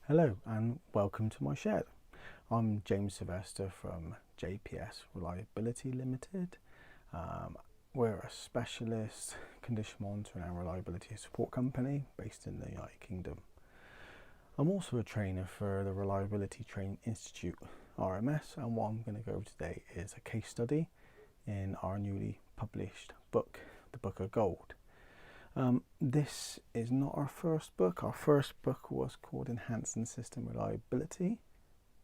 Hello and welcome to my shed. I'm James Sylvester from JPS Reliability Limited. We're a specialist condition monitoring and reliability support company based in the United Kingdom. I'm also a trainer for the Reliability Training Institute RMS, and what I'm going to go over today is a case study in our newly published book, The Book of Gold. This is not our first book. Our first book was called Enhancing System Reliability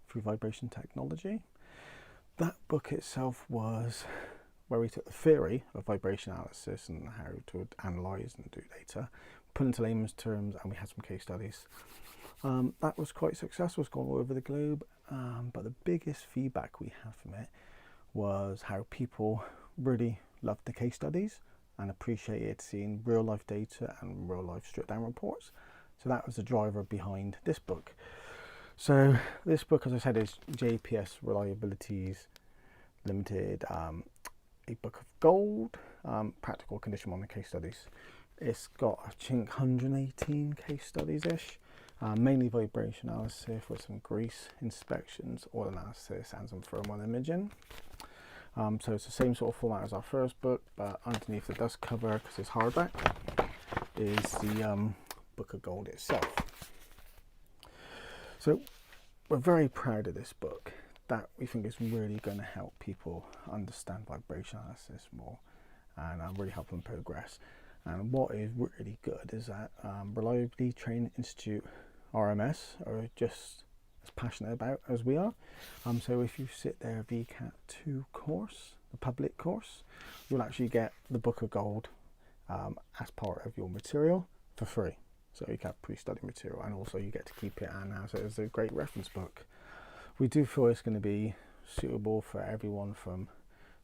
through Vibration Technology. That book itself was where we took the theory of vibration analysis and how to analyse and do data, put into layman's terms, and we had some case studies. That was quite successful. It's gone all over the globe, but the biggest feedback we had from it was how people really loved the case studies and appreciated seeing real life data and real life stripped down reports. So that was the driver behind this book. So this book, as I said, is JPS Reliabilities Limited, a book of gold, practical condition monitoring case studies. It's got, I think, 118 case studies-ish, mainly vibration analysis with some grease inspections, oil analysis, and some thermal imaging. So it's the same sort of format as our first book, but underneath the dust cover, because it's hardback, is the Book of Gold itself. So we're very proud of this book that we think is really going to help people understand vibration analysis more and really help them progress. And what is really good is that Reliability Training Institute RMS are just as passionate about as we are. So if you sit their VCAT 2 course, the public course, you'll actually get the Book of Gold as part of your material for free. So you get pre-study material, and also you get to keep it and as it is a great reference book. We do feel it's going to be suitable for everyone from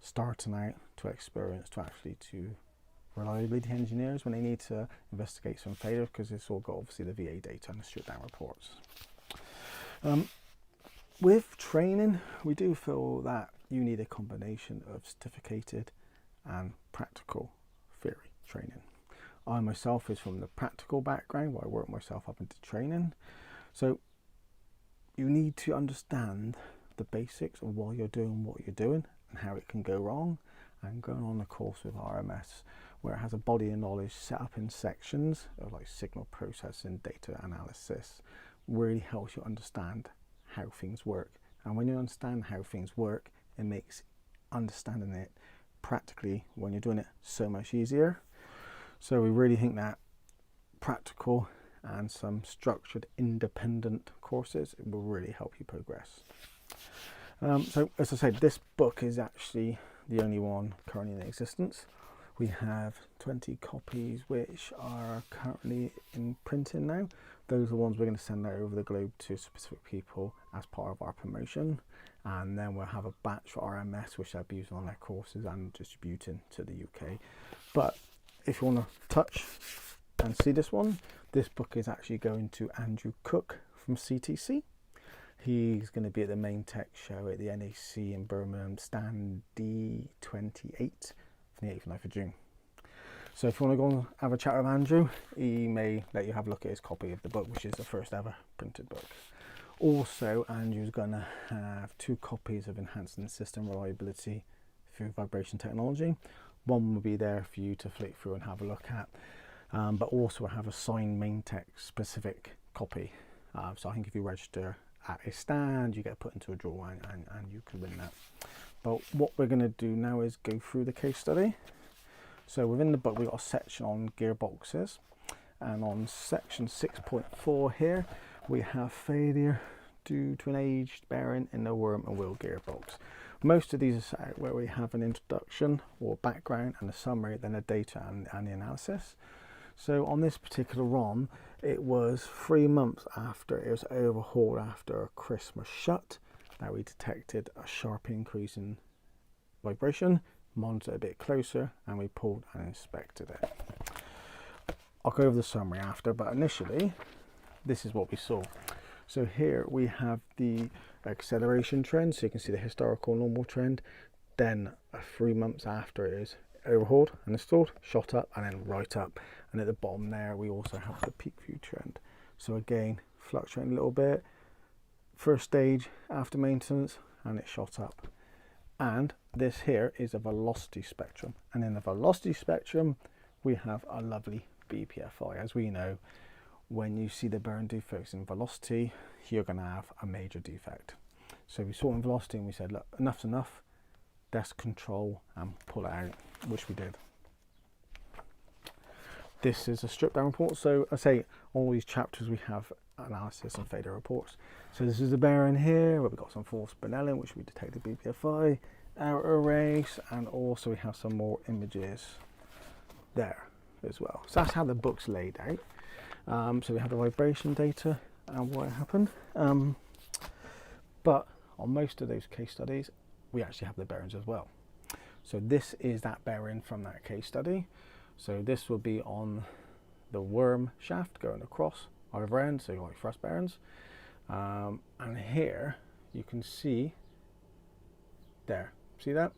starting out to experienced to actually to reliability engineers when they need to investigate some failures, because it's all got obviously the VA data and the stripped down reports. With training, we do feel that you need a combination of certificated and practical theory training. I myself is from the practical background, where I work myself up into training. So you need to understand the basics of why you're doing what you're doing and how it can go wrong. And going on the course with RMS, where it has a body of knowledge set up in sections of like signal processing, data analysis, really helps you understand how things work. And when you understand how things work, it makes understanding it practically when you're doing it so much easier. So we really think that practical and some structured independent courses will really help you progress. So as I said, this book is actually the only one currently in existence. We have 20 copies which are currently in printing now. Those are the ones we're going to send out over the globe to specific people as part of our promotion. And then we'll have a batch for RMS, which they'll be using on their courses and distributing to the UK. But if you want to touch and see this one, this book is actually going to Andrew Cook from CTC. He's going to be at the main tech show at the NAC in Birmingham, stand D28 from the 8th and 9th of June. So if you want to go and have a chat with Andrew, he may let you have a look at his copy of the book, which is the first ever printed book. Also, Andrew's going to have 2 copies of Enhancing System Reliability through Vibration Technology. One will be there for you to flick through and have a look at, but also have a signed main tech specific copy. So I think if you register at a stand, you get put into a draw and you can win that. But what we're going to do now is go through the case study. So within the book, we've got a section on gearboxes, and on section 6.4 here, we have failure due to an aged bearing in the worm and wheel gearbox. Most of these are set out where we have an introduction or background and a summary, then the data and the analysis. So on this particular ROM, it was 3 months after it was overhauled after a Christmas shut that we detected a sharp increase in vibration, monitored a bit closer, and we pulled and inspected it. I'll go over the summary after, but initially, this is what we saw. So here we have the acceleration trend, so you can see the historical normal trend, then 3 months after it is overhauled and installed, shot up and then right up. And at the bottom there, we also have the peak view trend. So again, fluctuating a little bit. First stage after maintenance, and it shot up. And this here is a velocity spectrum, and in the velocity spectrum we have a lovely BPFI. As we know, when you see the bearing defects in velocity, you're going to have a major defect. So we saw in velocity and we said, look, enough's enough, let's control and pull it out, which we did. This is a strip down report. So I say all these chapters we have analysis and failure reports. So this is the bearing here where we've got some false Spinelling, which we detected BPFI, error erase, and also we have some more images there as well. So that's how the book's laid out. So we have the vibration data and what happened. But on most of those case studies, we actually have the bearings as well. So this is that bearing from that case study. So this will be on the worm shaft going across either end, so like thrust bearings. And here you can see there, see that?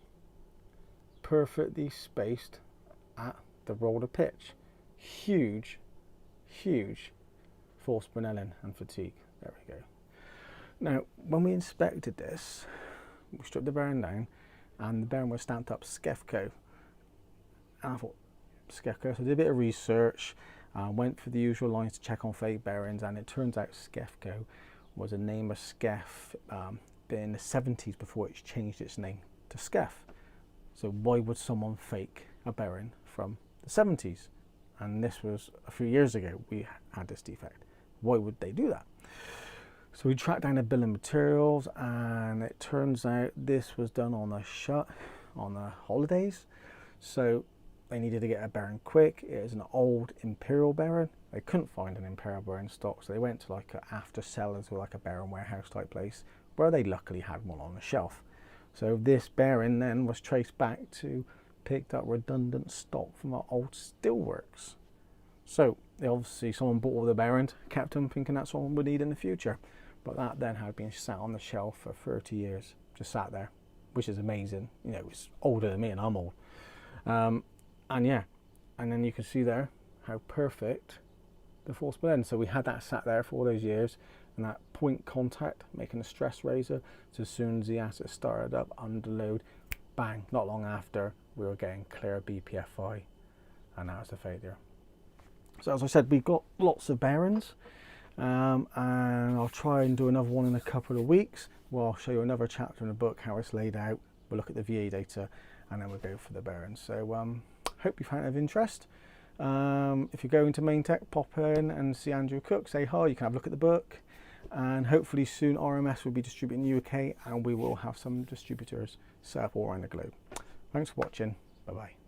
Perfectly spaced at the roller pitch. Huge, huge force Spinelling and fatigue. There we go. Now, when we inspected this, we stripped the bearing down and the bearing was stamped up Skefco. And I thought, Skefco, so I did a bit of research, went for the usual lines to check on fake bearings, and it turns out Skefco was a name of Skef in the 70s before it changed its name to Skef. So why would someone fake a bearing from the 70s? And this was a few years ago we had this defect. Why would they do that? So we tracked down the bill of materials, and it turns out this was done on a shut on the holidays. So they needed to get a bearing quick. It is an old Imperial bearing. They couldn't find an Imperial bearing in stock, so they went to like after sellers or like a bearing warehouse type place where they luckily had one on the shelf. So this bearing then was traced back to picked up redundant stock from our old steelworks. So obviously someone bought all the bearings, kept them thinking that's what one would need in the future. But that then had been sat on the shelf for 30 years, just sat there, which is amazing. You know, it's older than me and I'm old. And yeah, and then you can see there how perfect the force blend. So we had that sat there for all those years, and that point contact making a stress razor. So as soon as the asset started up under load, bang, not long after we were getting clear BPFI, and that was the failure. So as I said, we've got lots of bearings, and I'll try and do another one in a couple of weeks where I'll show you another chapter in the book, how it's laid out. We'll look at the VA data, and then we'll go for the bearings. So hope you found it of interest. If you go into Main Tech, pop in and see Andrew Cook, say hi, you can have a look at the book, and hopefully soon RMS will be distributing in the UK, and we will have some distributors set up all around the globe. Thanks for watching. Bye bye.